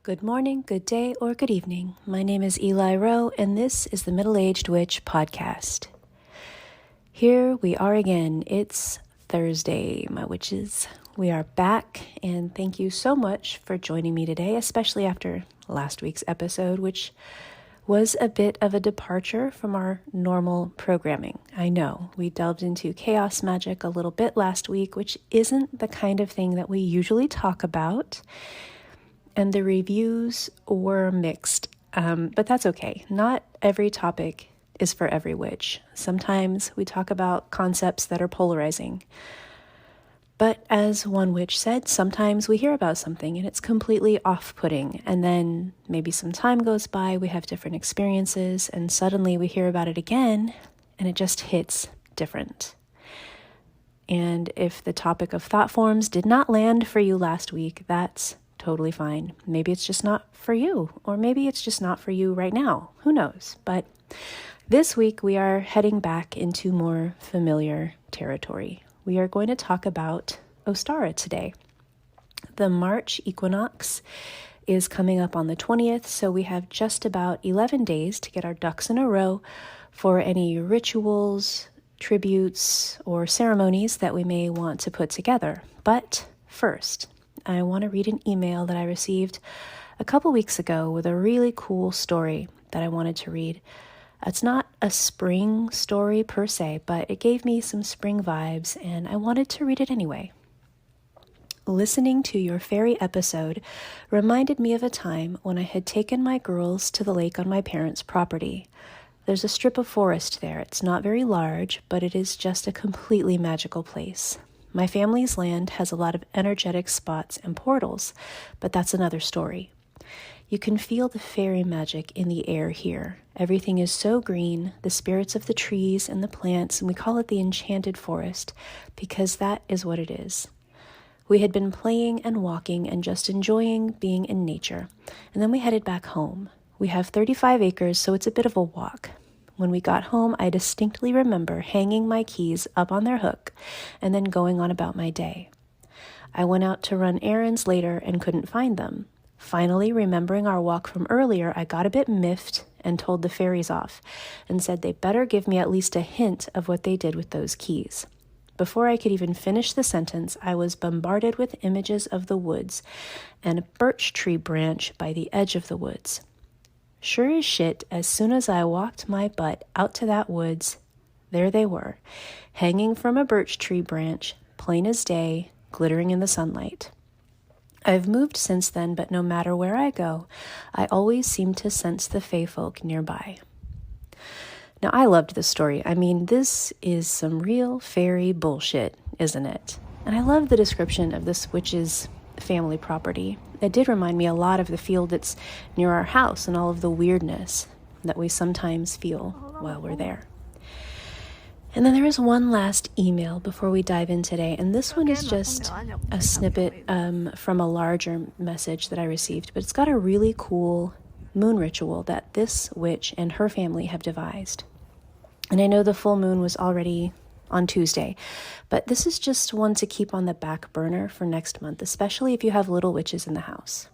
Good morning, good day, or good evening. My name is Eli Rowe, and this is the Middle-Aged Witch Podcast. Here we are again. It's Thursday, my witches. We are back, and thank you so much for joining me today, especially after last week's episode, which was a bit of a departure from our normal programming. I know, we delved into chaos magic a little bit last week, which isn't the kind of thing that we usually talk about. And the reviews were mixed, but that's okay. Not every topic is for every witch. Sometimes we talk about concepts that are polarizing. But as one witch said, sometimes we hear about something and it's completely off-putting. And then maybe some time goes by, we have different experiences, and suddenly we hear about it again and it just hits different. And if the topic of thought forms did not land for you last week, that's totally fine. Maybe it's just not for you, or maybe it's just not for you right now. Who knows? But this week we are heading back into more familiar territory. We are going to talk about Ostara today. The March equinox is coming up on the 20th, so we have just about 11 days to get our ducks in a row for any rituals, tributes, or ceremonies that we may want to put together. But first, I want to read an email that I received a couple weeks ago with a really cool story that I wanted to read. It's not a spring story per se, but it gave me some spring vibes, and I wanted to read it anyway. Listening to your fairy episode reminded me of a time when I had taken my girls to the lake on my parents' property. There's a strip of forest there. It's not very large, but it is just a completely magical place. My family's land has a lot of energetic spots and portals, but that's another story. You can feel the fairy magic in the air here. Everything is so green, the spirits of the trees and the plants, and we call it the enchanted forest because that is what it is. We had been playing and walking and just enjoying being in nature, and then we headed back home. We have 35 acres, so it's a bit of a walk. When we got home, I distinctly remember hanging my keys up on their hook and then going on about my day. I went out to run errands later and couldn't find them. Finally, remembering our walk from earlier, I got a bit miffed and told the fairies off and said they better give me at least a hint of what they did with those keys. Before I could even finish the sentence, I was bombarded with images of the woods and a birch tree branch by the edge of the woods. Sure as shit, as soon as I walked my butt out to that woods, there they were, hanging from a birch tree branch, plain as day, glittering in the sunlight. I've moved since then, but no matter where I go, I always seem to sense the fae folk nearby. Now, I loved this story. I mean, this is some real fairy bullshit, isn't it? And I love the description of this witch's family property. It did remind me a lot of the field that's near our house and all of the weirdness that we sometimes feel while we're there. And then there is one last email before we dive in today, and this one is just a snippet from a larger message that I received, but it's got a really cool moon ritual that this witch and her family have devised. And I know the full moon was already on Tuesday, but this is just one to keep on the back burner for next month, especially if you have little witches in the house.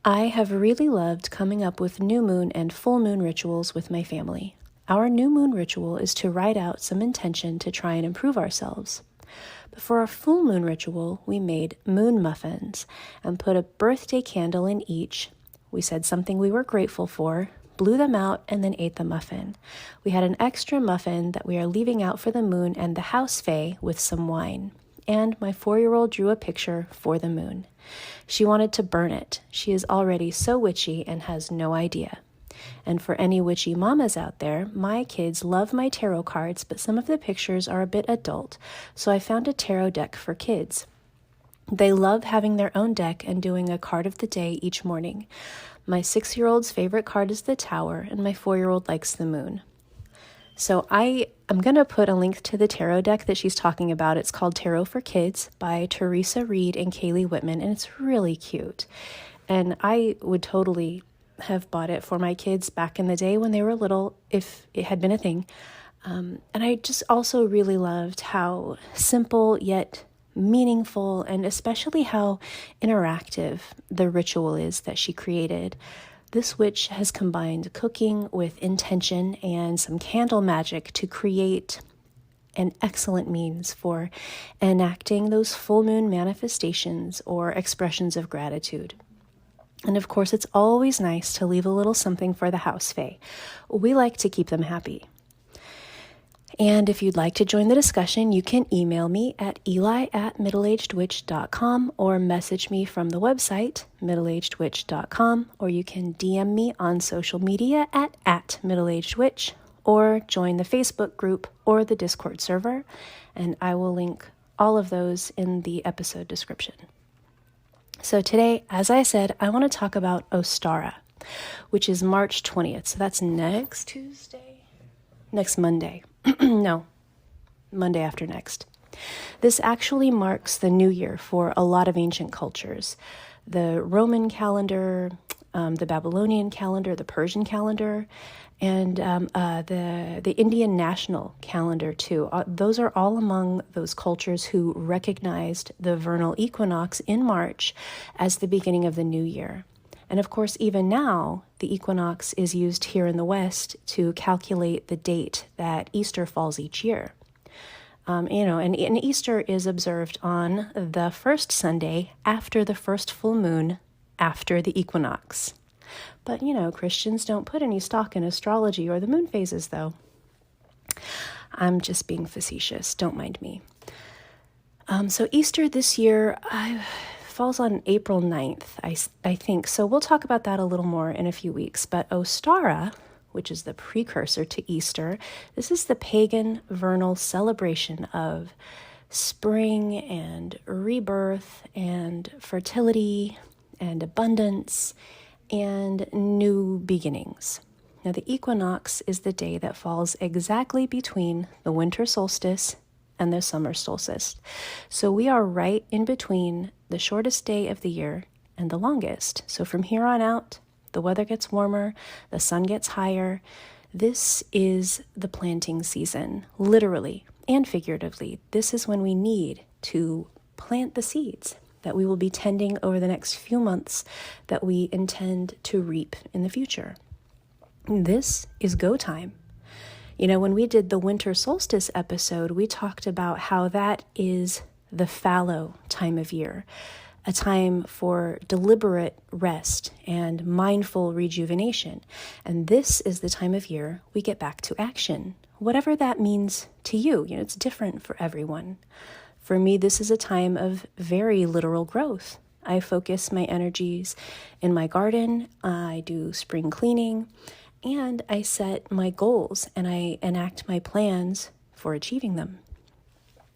I have really loved coming up with new moon and full moon rituals with my family. Our new moon ritual is to write out some intention to try and improve ourselves. But for our full moon ritual, we made moon muffins and put a birthday candle in each. We said something we were grateful for, blew them out, and then ate the muffin. We had an extra muffin that we are leaving out for the moon and the house fae with some wine. And my 4-year-old drew a picture for the moon. She wanted to burn it. She is already so witchy and has no idea. And for any witchy mamas out there, my kids love my tarot cards, but some of the pictures are a bit adult, so I found a tarot deck for kids. They love having their own deck and doing a card of the day each morning. My 6-year-old's favorite card is the Tower, and my 4-year-old likes the moon. So I'm going to put a link to the tarot deck that she's talking about. It's called Tarot for Kids by Teresa Reed and Kaylee Whitman, and it's really cute. And I would totally have bought it for my kids back in the day when they were little, if it had been a thing. And I just also really loved how simple yet meaningful, and especially how interactive the ritual is that she created. This witch has combined cooking with intention and some candle magic to create an excellent means for enacting those full moon manifestations or expressions of gratitude. And of course, it's always nice to leave a little something for the house fae. We like to keep them happy. And if you'd like to join the discussion, you can email me at eli@middleagedwitch.com or message me from the website, middleagedwitch.com, or you can DM me on social media at middleagedwitch, or join the Facebook group or the Discord server, and I will link all of those in the episode description. So today, as I said, I want to talk about Ostara, which is March 20th. So that's next Monday. No, Monday after next. This actually marks the new year for a lot of ancient cultures. The Roman calendar, the Babylonian calendar, the Persian calendar, and the Indian national calendar too. Those are all among those cultures who recognized the vernal equinox in March as the beginning of the new year. And of course, even now, the equinox is used here in the West to calculate the date that Easter falls each year. And Easter is observed on the first Sunday after the first full moon after the equinox. But, Christians don't put any stock in astrology or the moon phases, though. I'm just being facetious. Don't mind me. So Easter this year falls on April 9th, I think. So we'll talk about that a little more in a few weeks. But Ostara, which is the precursor to Easter, this is the pagan vernal celebration of spring and rebirth and fertility and abundance and new beginnings. Now, the equinox is the day that falls exactly between the winter solstice and the summer solstice. So we are right in between the shortest day of the year and the longest. So from here on out, the weather gets warmer, the sun gets higher. This is the planting season, literally and figuratively. This is when we need to plant the seeds that we will be tending over the next few months that we intend to reap in the future. This is go time. When we did the winter solstice episode, we talked about how that is the fallow time of year, a time for deliberate rest and mindful rejuvenation. And this is the time of year we get back to action, whatever that means to you. It's different for everyone. For me, this is a time of very literal growth. I focus my energies in my garden, I do spring cleaning, and I set my goals and I enact my plans for achieving them.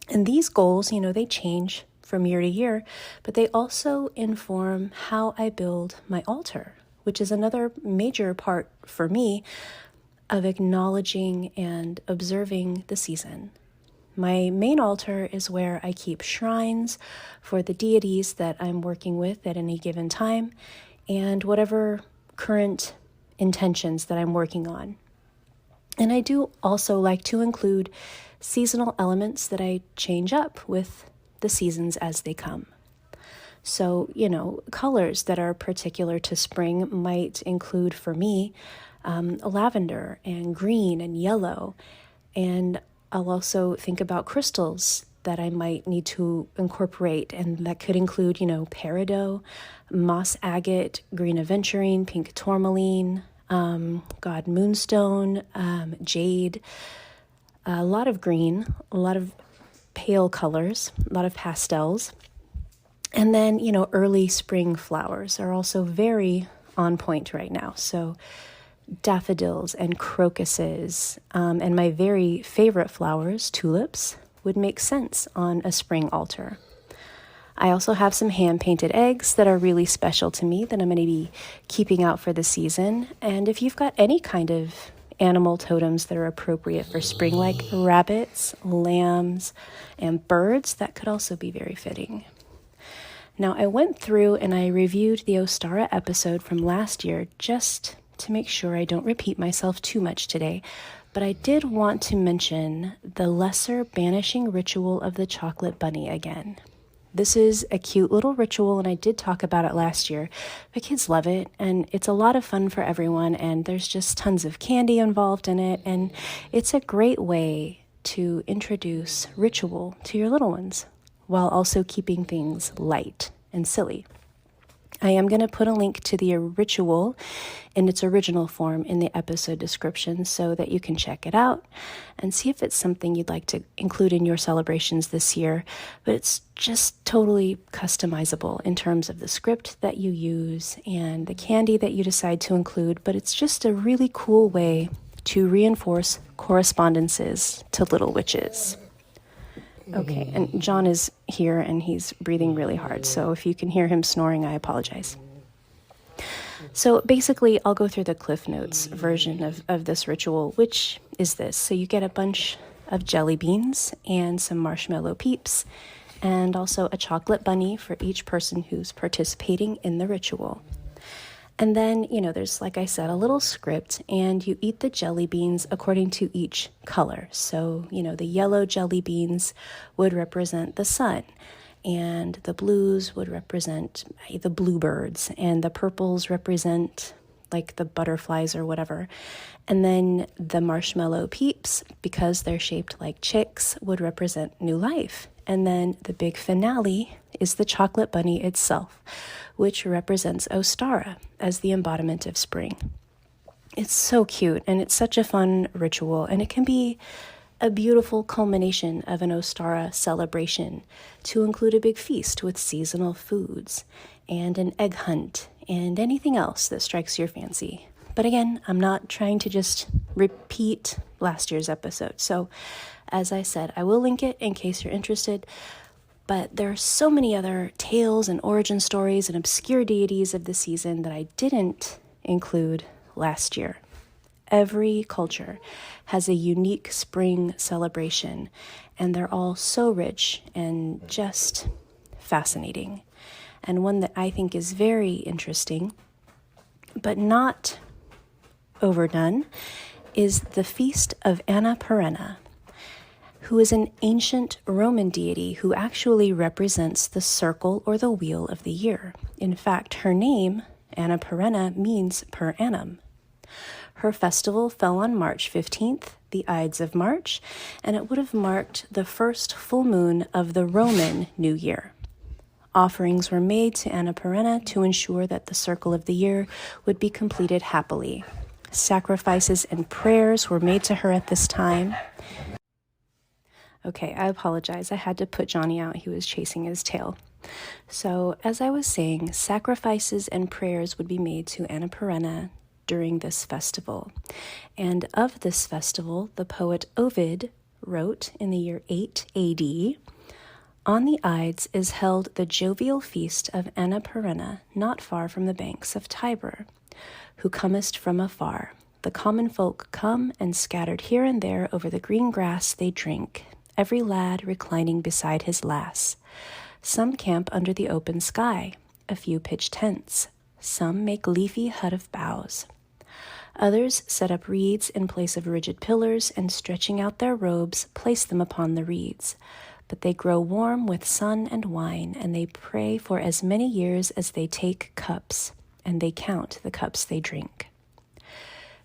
And these goals, they change from year to year, but they also inform how I build my altar, which is another major part for me of acknowledging and observing the season. My main altar is where I keep shrines for the deities that I'm working with at any given time and whatever current intentions that I'm working on. And I do also like to include seasonal elements that I change up with the seasons as they come. So, colors that are particular to spring might include, for me, lavender and green and yellow. And I'll also think about crystals that I might need to incorporate, and that could include, peridot, moss agate, green aventurine, pink tourmaline, moonstone, jade, a lot of green, a lot of pale colors, a lot of pastels. And then, early spring flowers are also very on point right now. So daffodils and crocuses, and my very favorite flowers, tulips, would make sense on a spring altar. I also have some hand-painted eggs that are really special to me that I'm going to be keeping out for the season. And if you've got any kind of animal totems that are appropriate for spring, like rabbits, lambs, and birds, that could also be very fitting. Now, I went through and I reviewed the Ostara episode from last year just to make sure I don't repeat myself too much today, but I did want to mention the lesser banishing ritual of the chocolate bunny again. This is a cute little ritual, and I did talk about it last year. The kids love it, and it's a lot of fun for everyone, and there's just tons of candy involved in it, and it's a great way to introduce ritual to your little ones while also keeping things light and silly. I am going to put a link to the ritual in its original form in the episode description so that you can check it out and see if it's something you'd like to include in your celebrations this year. But it's just totally customizable in terms of the script that you use and the candy that you decide to include. But it's just a really cool way to reinforce correspondences to little witches. Okay, and John is here and he's breathing really hard, so if you can hear him snoring, I apologize. So basically, I'll go through the Cliff Notes version of this ritual, which is this. So you get a bunch of jelly beans and some marshmallow peeps, and also a chocolate bunny for each person who's participating in the ritual. And then, there's, like I said, a little script, and you eat the jelly beans according to each color. So, the yellow jelly beans would represent the sun, and the blues would represent the bluebirds, and the purples represent like the butterflies or whatever. And then the marshmallow peeps, because they're shaped like chicks, would represent new life. And then the big finale is the chocolate bunny itself, which represents Ostara as the embodiment of spring. It's so cute, and it's such a fun ritual, and it can be a beautiful culmination of an Ostara celebration to include a big feast with seasonal foods and an egg hunt and anything else that strikes your fancy. But again, I'm not trying to just repeat last year's episode. So as I said, I will link it in case you're interested. But there are so many other tales and origin stories and obscure deities of the season that I didn't include last year. Every culture has a unique spring celebration, and they're all so rich and just fascinating. And one that I think is very interesting, but not overdone, is the Feast of Anna Perenna, who is an ancient Roman deity who actually represents the circle or the wheel of the year. In fact, her name, Anna Perenna, means per annum. Her festival fell on March 15th, the Ides of March, and it would have marked the first full moon of the Roman New Year. Offerings were made to Anna Perenna to ensure that the circle of the year would be completed happily. Sacrifices and prayers were made to her at this time. Okay, I apologize. I had to put Johnny out. He was chasing his tail. So, as I was saying, sacrifices and prayers would be made to Anna Perenna during this festival. And of this festival, the poet Ovid wrote in the year 8 AD, "On the Ides is held the jovial feast of Anna Perenna, not far from the banks of Tiber, who comest from afar. The common folk come, and scattered here and there over the green grass they drink, every lad reclining beside his lass. Some camp under the open sky, a few pitch tents, some make leafy hut of boughs. Others set up reeds in place of rigid pillars, and stretching out their robes, place them upon the reeds. But they grow warm with sun and wine, and they pray for as many years as they take cups, and they count the cups they drink."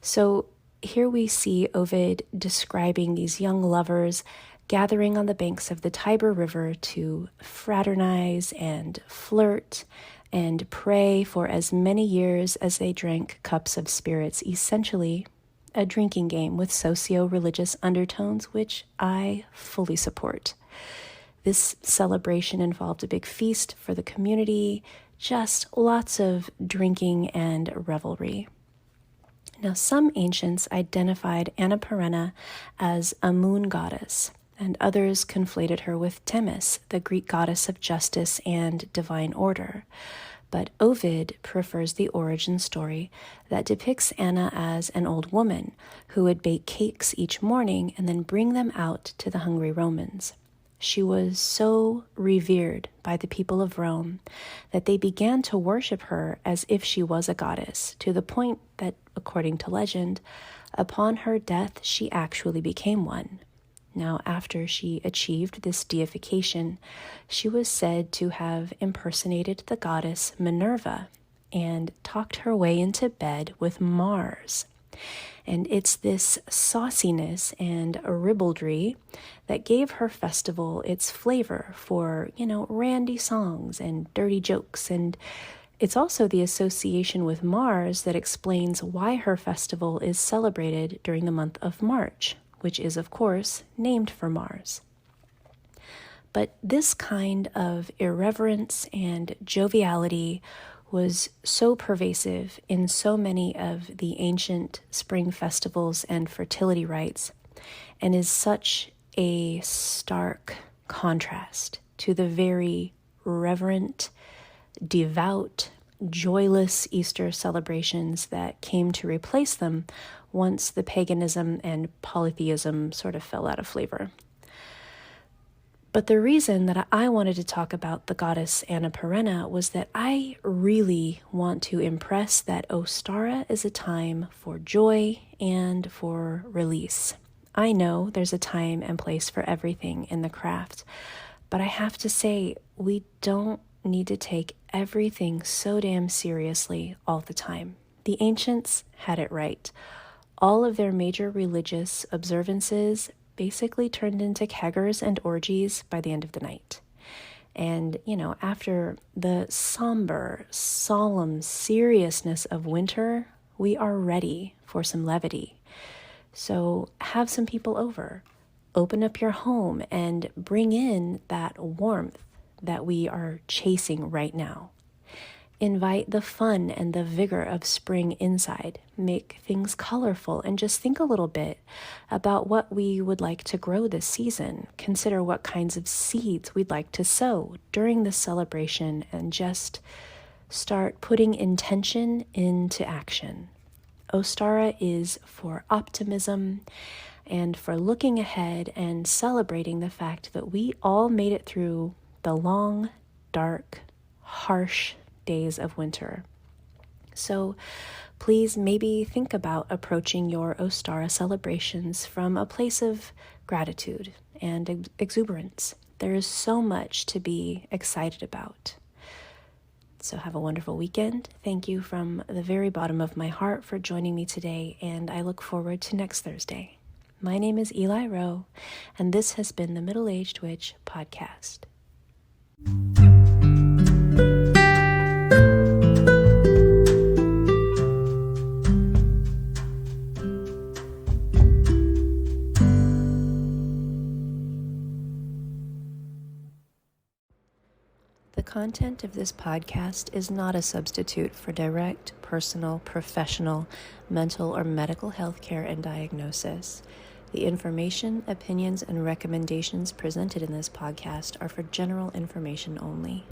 So here we see Ovid describing these young lovers gathering on the banks of the Tiber River to fraternize and flirt and pray for as many years as they drank cups of spirits, essentially a drinking game with socio-religious undertones, which I fully support. This celebration involved a big feast for the community, just lots of drinking and revelry. Now, some ancients identified Anna Perenna as a moon goddess, and others conflated her with Themis, the Greek goddess of justice and divine order. But Ovid prefers the origin story that depicts Anna as an old woman who would bake cakes each morning and then bring them out to the hungry Romans. She was so revered by the people of Rome that they began to worship her as if she was a goddess, to the point that, according to legend, upon her death she actually became one. Now, after she achieved this deification, she was said to have impersonated the goddess Minerva and talked her way into bed with Mars. And it's this sauciness and ribaldry that gave her festival its flavor for, randy songs and dirty jokes. And it's also the association with Mars that explains why her festival is celebrated during the month of March, which is, of course, named for Mars. But this kind of irreverence and joviality was so pervasive in so many of the ancient spring festivals and fertility rites, and is such a stark contrast to the very reverent, devout, joyless Easter celebrations that came to replace them once the paganism and polytheism sort of fell out of flavor. But the reason that I wanted to talk about the goddess Anna Perenna was that I really want to impress that Ostara is a time for joy and for release. I know there's a time and place for everything in the craft, but I have to say, we don't need to take everything so damn seriously all the time. The ancients had it right. All of their major religious observances basically turned into keggers and orgies by the end of the night. And, after the somber, solemn seriousness of winter, we are ready for some levity. So have some people over, open up your home, and bring in that warmth that we are chasing right now. Invite the fun and the vigor of spring inside. Make things colorful and just think a little bit about what we would like to grow this season. Consider what kinds of seeds we'd like to sow during the celebration and just start putting intention into action. Ostara is for optimism and for looking ahead and celebrating the fact that we all made it through the long, dark, harsh days of winter. So please maybe think about approaching your Ostara celebrations from a place of gratitude and exuberance. There is so much to be excited about. So have a wonderful weekend. Thank you from the very bottom of my heart for joining me today, and I look forward to next Thursday. My name is Eli Rowe, and this has been the Middle-Aged Witch Podcast. The content of this podcast is not a substitute for direct, personal, professional, mental, or medical health care and diagnosis. The information, opinions, and recommendations presented in this podcast are for general information only.